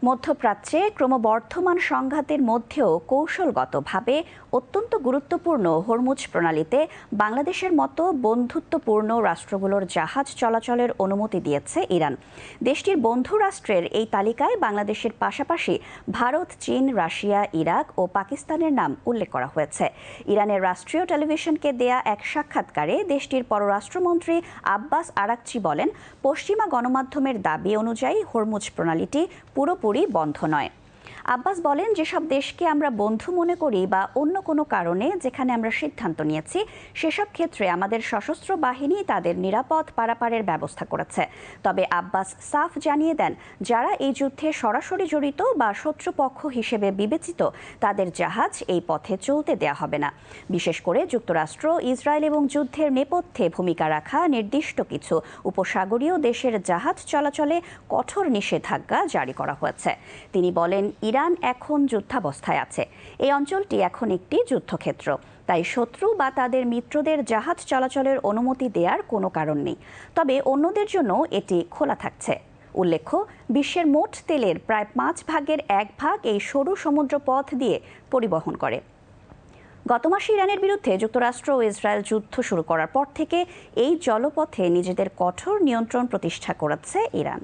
মধ্যপ্রাচ্যে ক্রমবর্ধমান সংঘাতের মধ্যেও কৌশলগতভাবে অত্যন্ত গুরুত্বপূর্ণ হরমুজ প্রণালীতে বাংলাদেশের মতো বন্ধুত্বপূর্ণ রাষ্ট্রগুলোর জাহাজ চলাচলের অনুমতি দিয়েছে ইরান। দেশটির বন্ধু রাষ্ট্রের এই তালিকায় বাংলাদেশের পাশাপাশি ভারত, চীন, রাশিয়া, ইরাক ও পাকিস্তানের নাম উল্লেখ করা হয়েছে। ইরানের রাষ্ট্রীয় টেলিভিশনকে দেয়া এক সাক্ষাৎকারে দেশটির পররাষ্ট্রমন্ত্রী আব্বাস আরাকচি বলেন, পশ্চিমা গণমাধ্যমের দাবি অনুযায়ী হরমুজ প্রণালীটি পুরোপুরি বন্ধ নয়। আব্বাস বলেন, যেসব দেশকে আমরা বন্ধু মনে করি বা অন্য কোনো কারণে যেখানে আমরা সিদ্ধান্ত নিয়েছি সেসব ক্ষেত্রে আমাদের সশস্ত্র বাহিনী তাদের নিরাপদ পারাপারের ব্যবস্থা করেছে। তবে আব্বাস সাফ জানিয়ে দেন, যারা এই যুদ্ধে সরাসরি জড়িত বা শত্রুপক্ষ হিসেবে বিবেচিত তাদের জাহাজ এই পথে চলতে দেয়া হবে না। বিশেষ করে যুক্তরাষ্ট্র, ইসরায়েল এবং যুদ্ধের নেপথ্যে ভূমিকা রাখা নির্দিষ্ট কিছু উপসাগরীয় দেশের জাহাজ চলাচলে কঠোর নিষেধাজ্ঞা জারি করা হয়েছে। তিনি বলেন, ইরান এখন যুদ্ধাবস্থায় আছে। এই অঞ্চলটি এখন একটি যুদ্ধক্ষেত্র, তাই শত্রু বা তাদের মিত্রদের জাহাজ চলাচলের অনুমতি দেওয়ার কোনো কারণ নেই। তবে অন্যদের জন্য এটি খোলা থাকছে। উল্লেখ্য, বিশ্বের মোট তেলের প্রায় 1/5 এই সরু সমুদ্রপথ দিয়ে পরিবহন করে। গত মাসে ইরানের বিরুদ্ধে যুক্তরাষ্ট্র ও ইসরায়েল যুদ্ধ শুরু করার পর থেকে এই জলপথে নিজেদের কঠোর নিয়ন্ত্রণ প্রতিষ্ঠা করেছে ইরান।